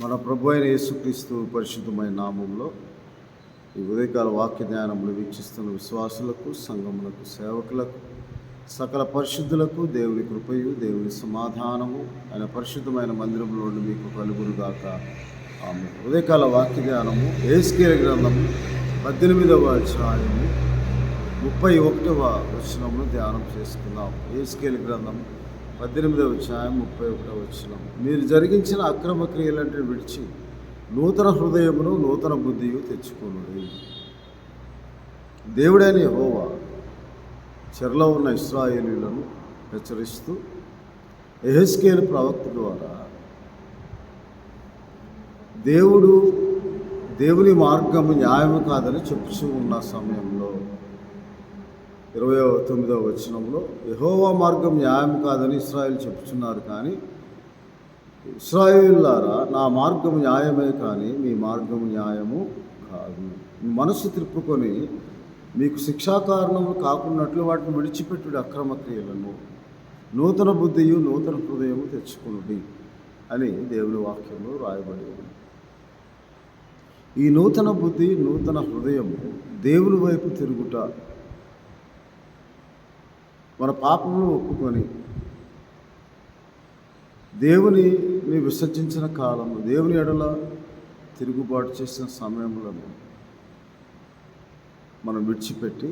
మన ప్రభు అయిన యేసుక్రీస్తు పరిశుద్ధమైన నామంలో ఈ ఉదయకాల వాక్య ధ్యానములు వీక్షిస్తున్న విశ్వాసులకు, సంఘములకు, సేవకులకు, సకల పరిశుద్ధులకు దేవుని కృపయు, దేవుని సమాధానము ఆయన పరిశుద్ధమైన మందిరంలో నుండి మీకు కలుగునుగాక. ఆమె ఉదయకాల వాక్య ధ్యానము యెహెజ్కేలు గ్రంథము 18వ అధ్యాయము 31వ వచనమును ధ్యానం చేసుకుందాం. యెహెజ్కేలు గ్రంథము 18వ అధ్యాయం 31వ వచనం. మీరు జరిగించిన అక్రమ క్రియలంటే విడిచి నూతన హృదయమును నూతన బుద్ధియు తెచ్చుకొనుడి. దేవుడైన యెహోవా చెరలో ఉన్న ఇశ్రాయేలీయులను హెచ్చరిస్తూ యెహెజ్కేలు ప్రవక్త ద్వారా దేవుని మార్గము న్యాయము కాదని చెప్పుచూ ఉన్న సమయంలో 29వ వచనంలో యెహోవా మార్గం న్యాయం కాదని ఇశ్రాయేలు చెప్పుచున్నారు, కానీ ఇశ్రాయేలులారా, నా మార్గము న్యాయమే కానీ మీ మార్గము న్యాయము కాదు. మీ మనసు త్రిప్పుకొని మీకు శిక్షాకారణము కాకున్నట్లు వాటిని విడిచిపెట్టుడి అక్రమ క్రియలను, నూతన బుద్ధియు నూతన హృదయము తెచ్చుకునుడి అని దేవుని వాక్యంలో రాయబడి ఉంది. ఈ నూతన బుద్ధి, నూతన హృదయము దేవుని వైపు తిరుగుట, మన పాపమును ఒప్పుకొని దేవుని విసర్జించిన కాలము, దేవుని ఎడల తిరుగుబాటు చేసిన సమయంలో మనం విడిచిపెట్టి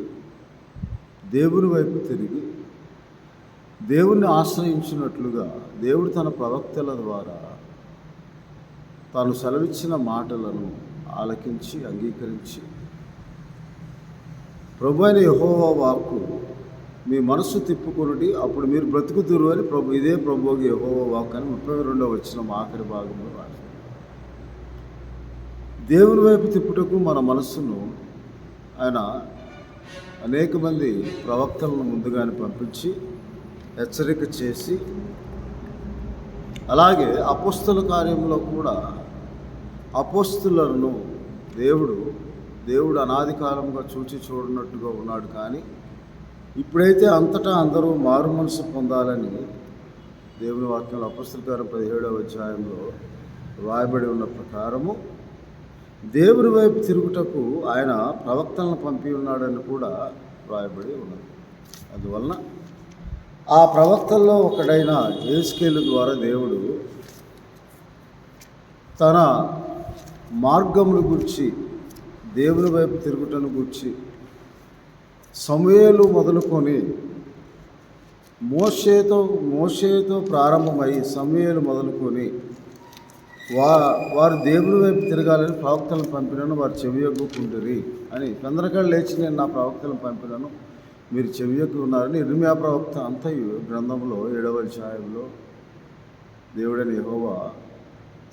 దేవుని వైపు తిరిగి దేవుణ్ణి ఆశ్రయించినట్లుగా దేవుడు తన ప్రవక్తల ద్వారా తాను సెలవిచ్చిన మాటలను ఆలకించి అంగీకరించి ప్రభు అయిన యెహోవా వాక్కు మీ మనస్సు తిప్పుకొనుడి, అప్పుడు మీరు బ్రతుకుతురు అని ఇదే ప్రభువుకి యెహోవా వాక్కు అని 32వ వచనం ఆఖరి భాగంలో రాశారు. దేవుని వైపు తిప్పుటకు మన మనస్సును ఆయన అనేక మంది ప్రవక్తలను ముందుగానే పంపించి హెచ్చరిక చేసి, అలాగే అపోస్తల కార్యంలో కూడా అపోస్తలులను దేవుడు అనాది కాలంగా చూచి చూడనట్టుగా ఉన్నాడు, కానీ ఇప్పుడైతే అంతటా అందరూ మారు మనసు పొందాలని దేవుని వాక్యంలో అపోస్తల కార్యం 17వ అధ్యాయంలో రాయబడి ఉన్న ప్రకారము దేవుని వైపు తిరుగుటకు ఆయన ప్రవక్తలను పంపి ఉన్నాడని కూడా రాయబడి ఉన్నది. అందువలన ఆ ప్రవక్తల్లో ఒకడైన యెహెజ్కేలు ద్వారా దేవుడు తన మార్గమును గూర్చి, దేవుని వైపు తిరుగుటను గూర్చి సమూయేలు మొదలుకొని మోషేతో ప్రారంభమై సమూయేలు మొదలుకొని వారు దేవుని వైపు తిరగాలని ప్రవక్తలను పంపినను, వారు చెవియొగ్గుకుంటురి అని. పెందరకాడ లేచి నేను నా ప్రవక్తలను పంపినను, మీరు చెవియొగ్గు ఉన్నారని ఇర్మియా ప్రవక్త అంతయు గ్రంథంలో 7వ అధ్యాయంలో దేవుడైన యెహోవా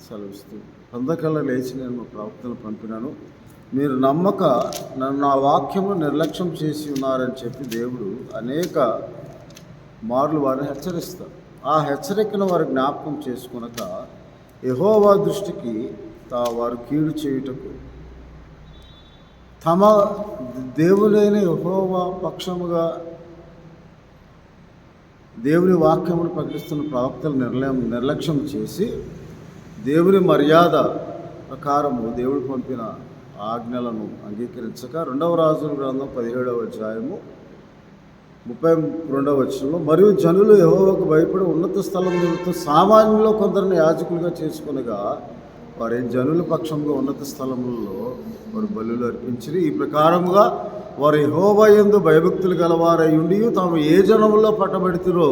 సెలవిస్తూ, పెందరకాడ లేచి నేను నా ప్రవక్తలను పంపినాను, మీరు నమ్మక నా వాక్యము నిర్లక్ష్యం చేసి ఉన్నారని చెప్పి దేవుడు అనేక మార్లు వారిని హెచ్చరిస్తారు. ఆ హెచ్చరికను వారు జ్ఞాపకం చేసుకునక యెహోవా దృష్టికి వారు కీడు చేయుటకు తమ దేవుడైన యెహోవా పక్షముగా దేవుని వాక్యమును ప్రకటిస్తున్న ప్రవక్తలు నిర్లక్ష్యం చేసి దేవుని మర్యాద ప్రకారము దేవుడు పంపిన ఆజ్ఞలను అంగీకరించక 2వ రాజుల గ్రంథం 17వ అధ్యాయము 32వ వచనంలో, మరియు జనులు యెహోవాకు భయపడి ఉన్నత స్థలం నిమిత్తం సామాన్యులో కొందరిని యాజకులుగా చేసుకునగా వారి జనుల పక్షంలో ఉన్నత స్థలములలో వారు బలులు అర్పించిరి. ఈ ప్రకారముగా వారు యెహోవా యందు భయభక్తులు గలవారై ఉండి తాము ఏ జనములో పట్టబడితిరో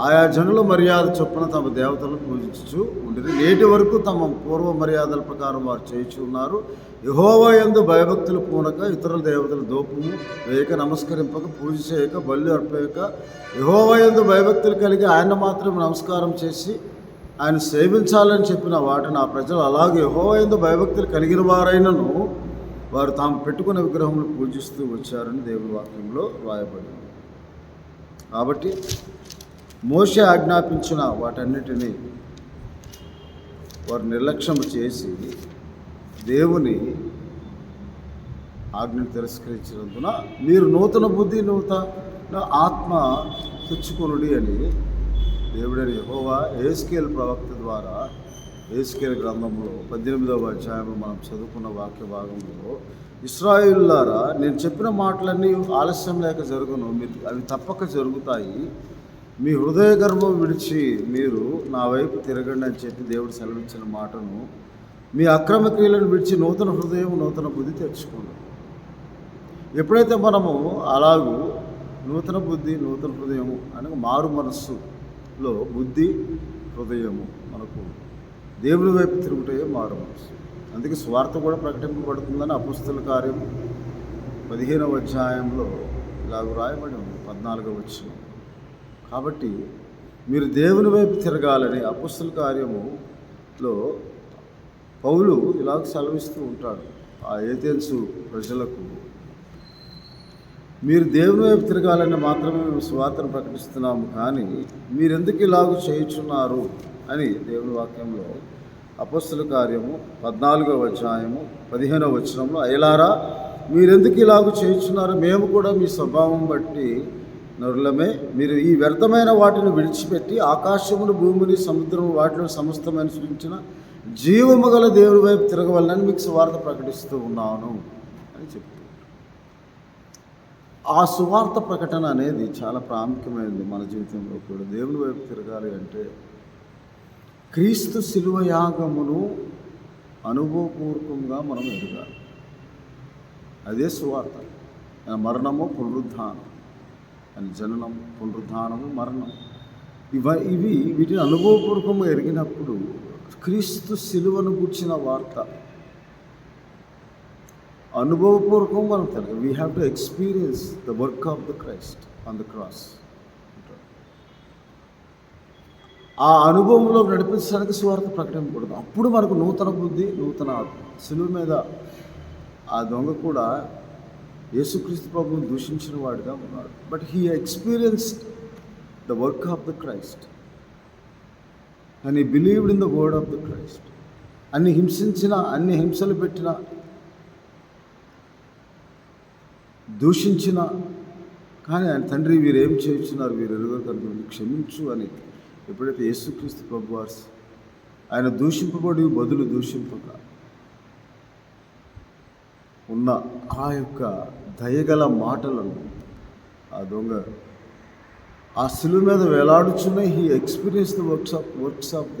ఆయా జనుల మర్యాద చొప్పున తమ దేవతలను పూజించుచు ఉండిరి. నేటి వరకు తమ పూర్వ మర్యాదల ప్రకారం వారు చేయించు ఉన్నారు. యెహోవా యందు భయభక్తులు పూనక ఇతరుల దేవతల దోపము వేయక, నమస్కరింపక, పూజ చేయక, బలులు అర్పేయక, యెహోవా యందు భయభక్తులు కలిగి ఆయన మాత్రం నమస్కారం చేసి ఆయన సేవించాలని చెప్పిన వాటిని ఆ ప్రజలు అలాగే యెహోవా యందు భయభక్తులు కలిగిన వారైనను వారు తాము పెట్టుకున్న విగ్రహములు పూజిస్తూ వచ్చారని దేవుని వాక్యంలో రాయబడింది. కాబట్టి మోషే ఆజ్ఞాపించిన వాటన్నిటినీ వారు నిర్లక్ష్యం చేసి దేవుని ఆజ్ఞను తిరస్కరించినందున మీరు నూతన బుద్ధి, నూతన ఆత్మ తెచ్చుకొనుడి అని దేవుడైన యెహోవా యెహెజ్కేలు ప్రవక్త ద్వారా యెహెజ్కేలు గ్రంథంలో 18వ అధ్యాయంలో మనం చదువుకున్న వాక్య భాగంలో, ఇశ్రాయేలులారా, నేను చెప్పిన మాటలన్నీ ఆలస్యం లేక జరుగును, అవి తప్పక జరుగుతాయి. మీ హృదయ గర్వం విడిచి మీరు నా వైపు తిరగండి అని చెప్పి దేవుడు సెలవిచ్చిన మాటను, మీ అక్రమ క్రియలను విడిచి నూతన హృదయం నూతన బుద్ధి తెచ్చుకోండి. ఎప్పుడైతే మనము అలాగూ నూతన బుద్ధి నూతన హృదయము అనగా మారు మనస్సులో బుద్ధి హృదయము మనకు దేవుని వైపు తిరుగుటే మారు మనస్సు. అందుకే స్వార్థ కూడా ప్రకటింపబడుతుందని అపుస్తల కార్యం 15వ అధ్యాయంలో ఇలాగ రాయబడి ఉంది, 14వ వచనం. కాబట్టి మీరు దేవుని వైపు తిరగాలని అపుస్తల కార్యములో పౌలు ఇలాగ సెలవిస్తూ ఉంటాడు ఆ ఏథెన్సు ప్రజలకు. మీరు దేవుని వైపు తిరగాలని మాత్రమే మేము స్వార్థను ప్రకటిస్తున్నాము, కానీ మీరెందుకు ఇలాగ చేయుచున్నారు అని దేవుని వాక్యంలో అపొస్తలుల కార్యము 14వ అధ్యాయము 15వ వచనంలో, అయ్యలారా, మీరెందుకు ఇలాగ చేయుచున్నారు? మేము కూడా మీ స్వభావం బట్టి నరులమే. మీరు ఈ వ్యర్థమైన వాటిని విడిచిపెట్టి ఆకాశమును భూమిని సముద్రము వాటిలో సమస్తమైన సృష్టించిన జీవము గల దేవుని వైపు తిరగవాలని మీకు సువార్త ప్రకటిస్తూ ఉన్నాను అని చెప్తారు. ఆ సువార్త ప్రకటన అనేది చాలా ప్రాముఖ్యమైనది మన జీవితంలో కూడా. దేవుని వైపు తిరగాలి అంటే క్రీస్తు శిలువ యాగమును అనుభవపూర్వకంగా మనం ఎదగాలి. అదే సువార్త. మరణము పునరుద్ధానం అని, జననం పునరుద్ధానము మరణం, వీటిని అనుభవపూర్వకంగా ఎరిగినప్పుడు క్రీస్తు శిలువను గూర్చిన వార్త అనుభవపూర్వకం మనం తెలియదు. We have to experience the work of the Christ on the cross. ఆ అనుభవంలో నడిపించడానికి సువార్త ప్రకటింపకూడదు. అప్పుడు మనకు నూతన బుద్ధి నూతన ఆత్మ. శిలువ మీద ఆ దొంగ కూడా యేసుక్రీస్తు ప్రభువును దూషించిన వాడిగా ఉన్నాడు. But he experienced the work of the Christ and he believed in the word of the Christ. అన్ని హింసలు పెట్టిన, దూషించిన, కానీ ఆయన తండ్రి వీరేం చేస్తున్నారు, వీరు ఎరుగరు కనుక క్షమించు అని ఎప్పుడైతే యేసుక్రీస్తు ప్రభువారు ఆయన దూషింపబడి బదులు దూషింపక ఉన్న ఆ యొక్క దయగల మాటలను ఆ దొంగ ఆ శిలువ మీద వేలాడుచున్న he experience the works of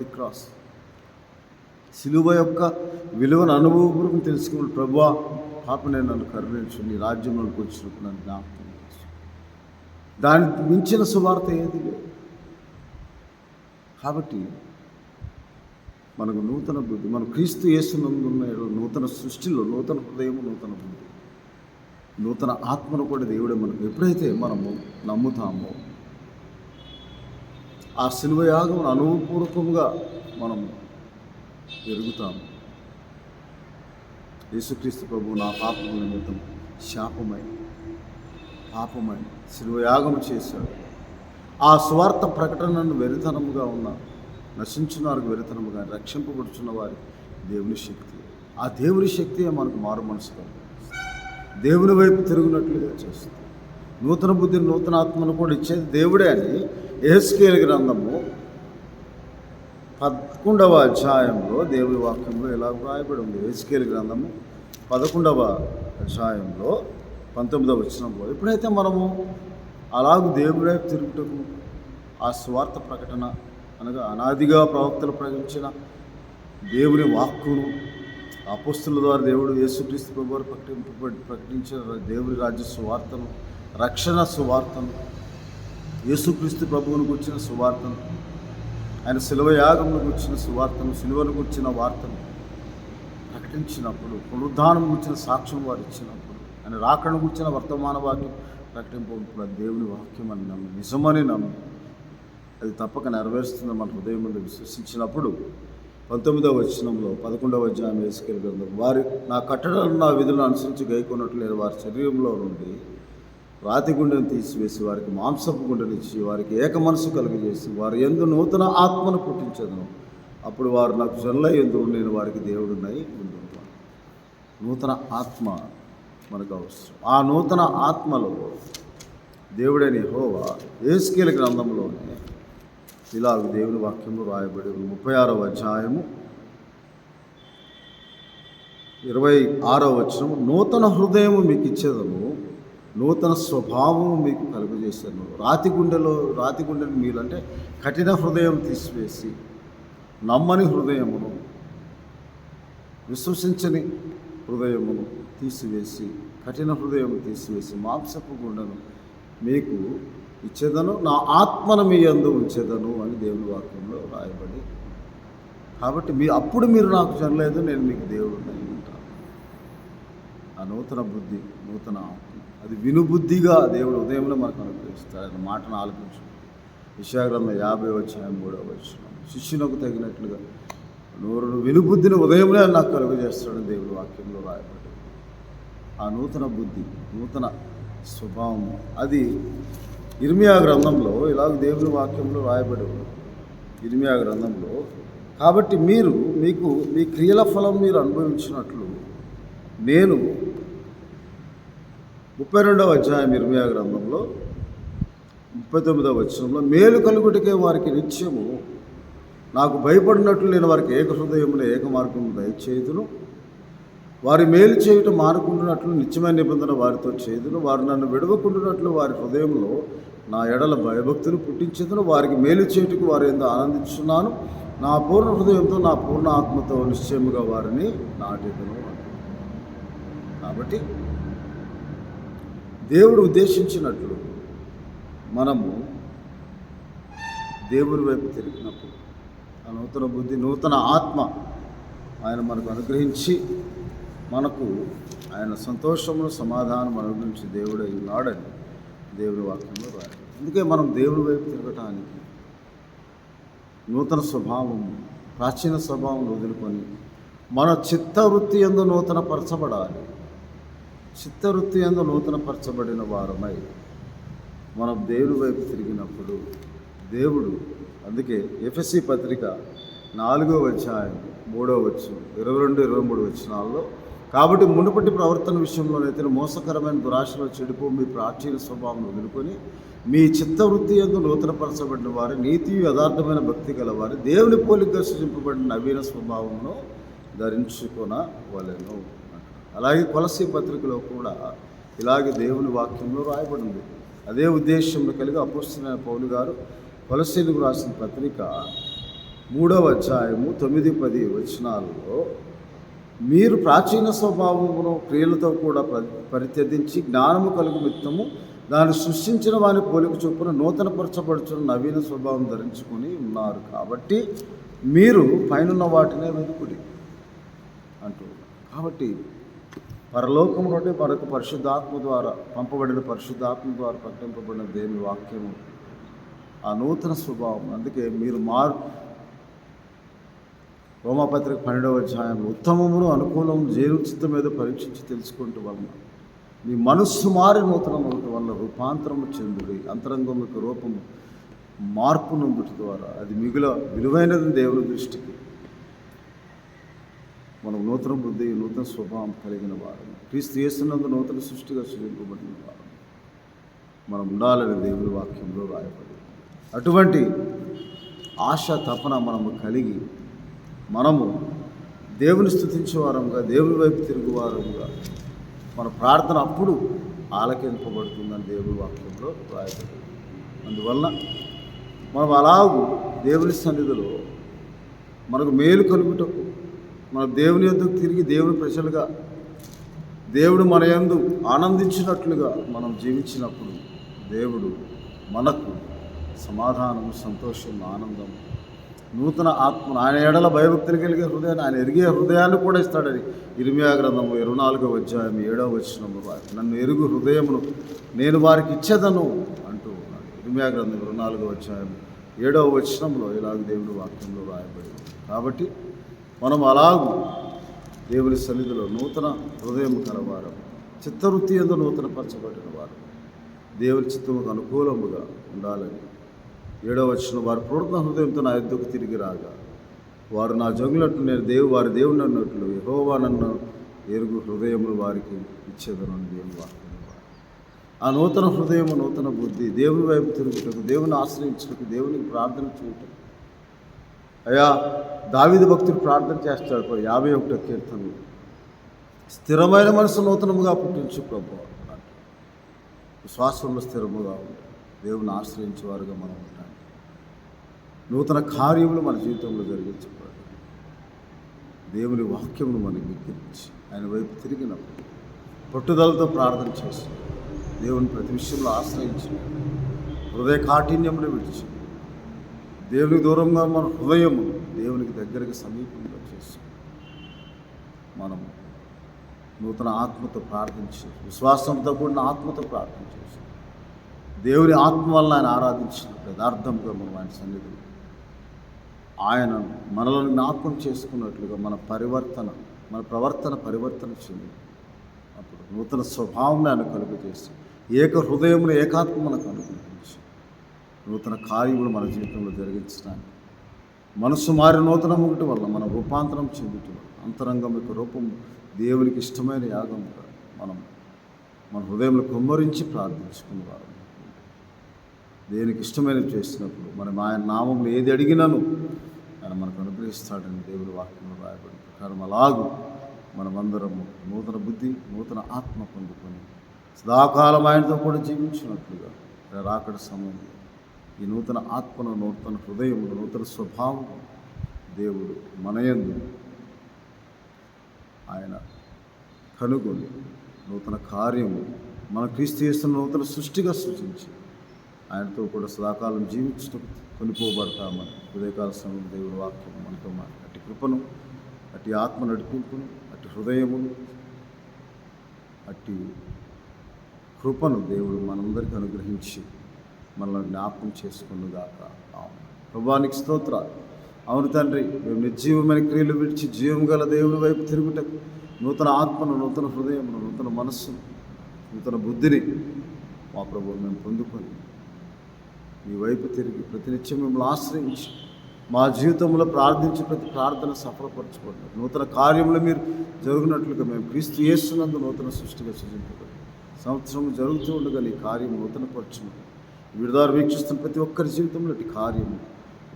the cross. శిలువ యొక్క విలువను అనుభవపూర్వకం తెలుసుకుని, ప్రభువా పాప నేను నన్ను కరుణించు, నీ రాజ్యంలోకి వచ్చినప్పుడు నన్ను జ్ఞాపకం చేసు. దాని మించిన సువార్త ఏది లేదు. కాబట్టి మనకు నూతన బుద్ధి, మన క్రీస్తు యేసునందున్న నూతన సృష్టిలో నూతన హృదయము నూతన బుద్ధి నూతన ఆత్మను కూడా దేవుడే మనకు ఎప్పుడైతే మనము నమ్ముతామో ఆ శిలువ యాగం అనుభవపూర్వకంగా మనము ఎరుగుతాము. యేసుక్రీస్తు ప్రభువు నా పాపముల నిమిత్తం పాపమై శిలువ యాగం చేశాడు. ఆ స్వార్థ ప్రకటనను వెరితనముగా ఉన్న నశించున్నారికి వెరితనముగా, రక్షింపబడుచున్న వారికి దేవుని శక్తి. ఆ దేవుని శక్తియే మనకు మారు మనసు దేవుని వైపు తిరుగునట్లుగా చేస్తుంది. నూతన బుద్ధిని నూతన ఆత్మను కూడా ఇచ్చేది దేవుడే అని యెహెజ్కేలు గ్రంథము 11వ అధ్యాయంలో దేవుని వాక్యంలో ఇలా రాయబడి ఉంది. యెహెజ్కేలు గ్రంథము 11వ అధ్యాయంలో 19వ వచనంలో, ఎప్పుడైతే మనము అలాగూ దేవుడి వైపు తిరుగుటకు ఆ స్వార్థ ప్రకటన అనగా అనాదిగా ప్రవక్తలు ప్రకటించిన దేవుని వాక్కును అపోస్తలుల ద్వారా దేవుడు యేసుక్రీస్తు ప్రభువారు ప్రకటించిన దేవుని రాజ్య సువార్తను, రక్షణ సువార్తను, యేసుక్రీస్తు ప్రభువును గుర్చిన సువార్తను, ఆయన శిలువ యాగమును గుర్చిన సువార్తను, శిలువను గుర్చిన వార్తను ప్రకటించినప్పుడు, పునరుద్ధానం గుర్చిన సాక్ష్యం వారు ఇచ్చినప్పుడు, ఆయన రాకను గుర్చిన వర్తమాన వాక్యం ప్రకటింపప్పుడు దేవుని వాక్యం అని నమ్మి, నిజమని నమ్మి అది తప్పక నెరవేరుస్తుందని మన హృదయం మీద విశ్వసించినప్పుడు 19వ వచనంలో 11వ అధ్యాయం యెహెజ్కేలు గ్రంథం, వారి నా కట్టడలను నా విధులను అనుసరించి గైకొన్నట్లేదు వారి శరీరంలో నుండి రాతి గుండెను తీసివేసి వారికి మాంసపు గుండెనిచ్చి వారికి ఏక మనసు కలుగజేసి వారి యందు నూతన ఆత్మను పుట్టించదును. అప్పుడు వారు నాకు జనులై యందు నేను వారికి దేవుడునై ఉండుతాను. నూతన ఆత్మ మనకు అవసరం. ఆ నూతన ఆత్మలో దేవుడైన యెహోవా యెహెజ్కేలు గ్రంథంలోనే ఇలాగ దేవుని వాక్యంలో రాయబడి 36వ అధ్యాయము 26వ వచనం, నూతన హృదయము మీకు ఇచ్చేదను, నూతన స్వభావము మీకు కలుగజేశాను. రాతి గుండెను మీరు అంటే కఠిన హృదయం తీసివేసి, నమ్మని హృదయమును, విశ్వసించని హృదయమును తీసివేసి, కఠిన హృదయం తీసివేసి, మాంసపు గుండెను మీకు ఇచ్చేదను, నా ఆత్మను మీ యందు ఉంచేదను అని దేవుని వాక్యంలో రాయబడి. కాబట్టి అప్పుడు మీరు నాకు జనలేదు, నేను మీకు దేవుడు ఉంటాను. ఆ నూతన బుద్ధి, నూతన ఆత్మ, అది వినుబుద్ధిగా దేవుడు ఉదయంలో మనకు అనుగ్రహిస్తాడు. ఆయన మాటను ఆలకించు. యెషయా గ్రంథం 50వ అధ్యాయం 3వ వచనం, శిష్యునకు తగినట్లుగా వినుబుద్ధిని ఉదయంలో నాకు కలుగజేస్తాడని దేవుడి వాక్యంలో రాయబడి. ఆ నూతన బుద్ధి, నూతన స్వభావము, అది ఇర్మియా గ్రంథంలో ఇలాగ దేవుని వాక్యంలో రాయబడి ఉంది. ఇర్మియా గ్రంథంలో, కాబట్టి మీకు మీ క్రియల ఫలం మీరు అనుభవించినట్లు నేను 32వ అధ్యాయం ఇర్మియా గ్రంథంలో 39వ వచనంలో, మేలు కలుగుటకే వారికి నిత్యము నాకు భయపడినట్లు నేను వారికి ఏక హృదయమును ఏక మార్గము దయచేయుదును, వారి మేలు చేయుట మానుకుంటున్నట్లు నిత్యమైన నిబంధన వారితో చేయుదును, వారు నన్ను విడవకుంటున్నట్లు వారి హృదయంలో నా ఎడల భయభక్తులు పుట్టించేదును, వారికి మేలు చేయుటకు వారు ఎంతో ఆనందించున్నాను, నా పూర్ణ హృదయంతో నా పూర్ణ ఆత్మతో నిశ్చయముగా వారిని నాటెదను. కాబట్టి దేవుడు ఉద్దేశించినట్లు మనము దేవుని వైపు తిరిగినప్పుడు ఆ నూతన బుద్ధి, నూతన ఆత్మ ఆయన మనకు అనుగ్రహించి, మనకు ఆయన సంతోషమును సమాధానం అనుగ్రహించి దేవుడు ఉన్నాడని దేవుని వాక్యంలో రాయాలి. అందుకే మనం దేవుని వైపు తిరగటానికి నూతన స్వభావం, ప్రాచీన స్వభావం వదులుకొని మన చిత్తవృత్తి యందు నూతన పరచబడాలి. చిత్తవృత్తి యందు నూతన పరచబడిన వారమై మనం దేవుని వైపు తిరిగినప్పుడు దేవుడు, అందుకే ఎఫెసీ పత్రిక 4వ అధ్యాయం 3వ వచనం 22-23 వచనాల్లో, కాబట్టి మునుపటి ప్రవర్తన విషయంలోనైతే మోసకరమైన దురాశలో చెడిపో మీ ప్రాచీన స్వభావం వదులుకొని మీ చిత్తవృత్తి యందు నూతనపరచబడిన వారు, నీతి యథార్థమైన భక్తి గలవారు, దేవుని పోలికగా సృజింపబడిన నవీన స్వభావమును ధరించుకొనవలెను. అలాగే కొలసీ పత్రికలో కూడా ఇలాగే దేవుని వాక్యంలో రాయబడింది. అదే ఉద్దేశంలో కలిగి అపోస్తలుడైన పౌలు గారు కొలసీలకు రాసిన పత్రిక 3వ అధ్యాయము 9-10 వచనాలలో, మీరు ప్రాచీన స్వభావమును క్రియలతో కూడా పరిత్యజించి జ్ఞానము కలుగు నిమిత్తము దాన్ని సృష్టించిన వాని పోలిక చొప్పున నూతనపరచబడుచున్న నవీన స్వభావం ధరించుకొని ఉన్నారు. కాబట్టి మీరు పైనున్న వాటినే వెతుకుడి అంటూ. కాబట్టి పరలోకం నుండి మనకు పరిశుద్ధాత్మ ద్వారా పంపబడిన, పరిశుద్ధాత్మ ద్వారా ప్రకటింపబడిన దేవుని వాక్యము ఆ నూతన స్వభావం. అందుకే మీరు రోమాపత్రిక 12వ అధ్యాయంలో ఉత్తమమును అనుకూలము జీవచిత్తం మీద పరీక్షించి తెలుసుకుంటూ వలన మీ మనస్సు మారి నూతనమవుట వల్ల రూపాంతరము చెందుడి, అంతరంగముకు రూపము మార్పు నొందుట ద్వారా అది మిగుల విలువైనది దేవుని దృష్టికి. మనం నూతన బుద్ధి, నూతన స్వభావం కలిగిన వారు, క్రీస్తు యేసునందు నూతన సృష్టిగా సృజింపబడిన వారు మనం ఉండాలని దేవుని వాక్యంలో రాయబడి. అటువంటి ఆశ తపన మనము కలిగి మనము దేవుని స్తుతించే వారంగా, దేవుని వైపు తిరుగువారంగా మన ప్రార్థన అప్పుడు ఆలకింపబడుతుందని దేవుని వాక్యంలో రాయబడి. అందువల్ల మనం అలాగూ దేవుని సన్నిధిలో మనకు మేలు కలుగుటకు, మన దేవుని యొద్దకు తిరిగి దేవుని ప్రజలుగా, దేవుడు మన యందు ఆనందించినట్లుగా మనం జీవించినప్పుడు దేవుడు మనకు సమాధానం, సంతోషం, ఆనందం, నూతన ఆత్మను, ఆయన ఎడల భయభక్తులు కలిగే హృదయాన్ని, ఆయన ఎరిగే హృదయాన్ని కూడా ఇస్తాడని ఇర్మియా గ్రంథము 24వ అధ్యాయం 7వ వచనంలో నన్ను ఎరుగు హృదయమును నేను వారికి ఇచ్చేదను అంటూ ఉన్నాడు. ఇర్మియా గ్రంథం 24వ అధ్యాయం 7వ వచనంలో ఇలాగ దేవుని వాక్యంలో రాయబడి. కాబట్టి మనం అలాగూ దేవుని సన్నిధిలో నూతన హృదయం కలవారు, చిత్తవృత్తి యందు నూతన పరచబడిన వారు, దేవుని చిత్తముకు అనుకూలముగా ఉండాలని 7వ వచనం, వారు పూర్ణ హృదయంతో నా యొద్దకు తిరిగి రాగా వారు నా జంగులట్టు నేను వారి దేవుని అన్నట్లు యెహోవా నన్ను ఎరుగు హృదయములు వారికి ఇచ్చేదను అని దేవుని వాక్యం. ఆ నూతన హృదయం, నూతన బుద్ధి, దేవుని వైపు తిరుగుటకు, దేవుని ఆశ్రయించుటకు, దేవునికి ప్రార్థన చేయటం. అయ్యా, దావీదు భక్తుడు ప్రార్థన చేస్తాడు 51వ కీర్తనలో, స్థిరమైన మనసు నూతనముగా పుట్టించు ప్రభువా. విశ్వాసంలో స్థిరముగా ఉంటాం, దేవుని ఆశ్రయించేవారుగా మనం ఉంటాం. నూతన కార్యములు మన జీవితంలో జరిగించబడాలి. దేవుని వాక్యమును మనకి విగ్రహించి ఆయన వైపు తిరిగినప్పుడు పట్టుదలతో ప్రార్థన చేసి దేవుని ప్రతి విషయంలో ఆశ్రయించి హృదయ కాఠిన్యమును విడిచి దేవునికి దూరంగా మన హృదయము దేవునికి దగ్గరగా సమీపంగా చేసి మనం నూతన ఆత్మతో ప్రార్థించి, విశ్వాసంతో కూడిన ఆత్మతో ప్రార్థన చేసి దేవుని ఆత్మ వల్ల ఆయన ఆరాధించిన యథార్థంగా మనం ఆయన సన్నిధిలో ఆయన మనలను జ్ఞాపకం చేసుకున్నట్లుగా మన ప్రవర్తన పరివర్తన చెంది అప్పుడు నూతన స్వభావం ఆయన కలుగజేసి ఏక హృదయమును ఏకాత్మ మనకు అనుగ్రహించి నూతన కార్యములు మన జీవితంలో జరిగించడానికి మనసు మారి నూతన ఒకటి వల్ల మన రూపాంతరం చెందుతూ అంతరంగం యొక్క రూపం దేవునికి ఇష్టమైన యాగంగా మనం మన హృదయంలో కుమ్మరించి ప్రార్థించుకునేవారు. దేవునికి ఇష్టమైనది చేసినప్పుడు మనం ఆయన నామంలో ఏది అడిగినాను ఆయన మనకు అనుగ్రహిస్తాడని దేవుని వాక్యంలో రాయబడిన ప్రకారం అలాగూ మనమందరము నూతన బుద్ధి, నూతన ఆత్మ పొందుకొని సదాకాలం ఆయనతో కూడా జీవించినట్లుగా రాకడ సమయంలో ఈ నూతన ఆత్మను, నూతన హృదయమును, నూతన స్వభావం దేవుడు మనయందు ఆయన కనుగొని నూతన కార్యము మన క్రీస్తు యేసును నూతన సృష్టిగా సృష్టించి ఆయనతో కూడా సదాకాలం జీవించడం కొనిపోబడతామని ఉదయకాల సమయం దేవుడి వాక్యం మనతో అట్టి కృపను, అట్టి ఆత్మ నడిపింపును, అట్టి హృదయమును, అట్టి కృపను దేవుడు మనందరికీ అనుగ్రహించి మనల్ని జ్ఞాపకం చేసుకున్నదాకా. ప్రభువానికి స్తోత్రాలు. అవును తండ్రి, మేము నిర్జీవమైన క్రియలు విడిచి జీవం గల దేవుని వైపు తిరుగుటకు నూతన ఆత్మను, నూతన హృదయమును, నూతన మనస్సును, నూతన బుద్ధిని మా ప్రభువు మేము పొందుకొని మీ వైపు తిరిగి ప్రతినిత్యం మిమ్మల్ని ఆశ్రయించి మా జీవితంలో ప్రార్థించి ప్రతి ప్రార్థన సఫలపరచుకోండి. నూతన కార్యములు మీరు జరుగునట్లుగా మేము క్రీస్తు యేసునందు నూతన సృష్టిగా సృజింపబడి సంవత్సరం జరుగుతూ ఉండగా నీ కార్యం నూతనపరచును. విడుదల వీక్షిస్తున్న ప్రతి ఒక్కరి జీవితంలో ఈ కార్యము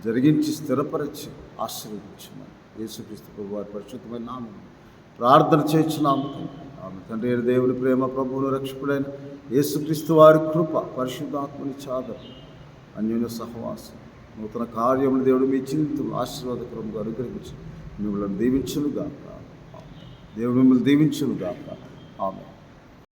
జరిగించి స్థిరపరిచి ఆశీర్వదించున్నాను. యేసుక్రీస్తు ప్రభువారి పరిశుద్ధమైన నామమున ప్రార్థన చేయించున్నాము. ఆమె తండ్రి అయిన దేవుని ప్రేమ, ప్రభువును రక్షకుడైన యేసుక్రీస్తు వారి కృప, పరిశుద్ధాత్మని చాదర, అన్యోన్య సహవాసం, నూతన కార్యములు దేవుడు మీ జీవితంలో ఆశీర్వాదకరంగా అనుగ్రహించి మిమ్మల్ని దీవించునుగాక. దేవుడు మిమ్మల్ని దీవించునుగాక. ఆమె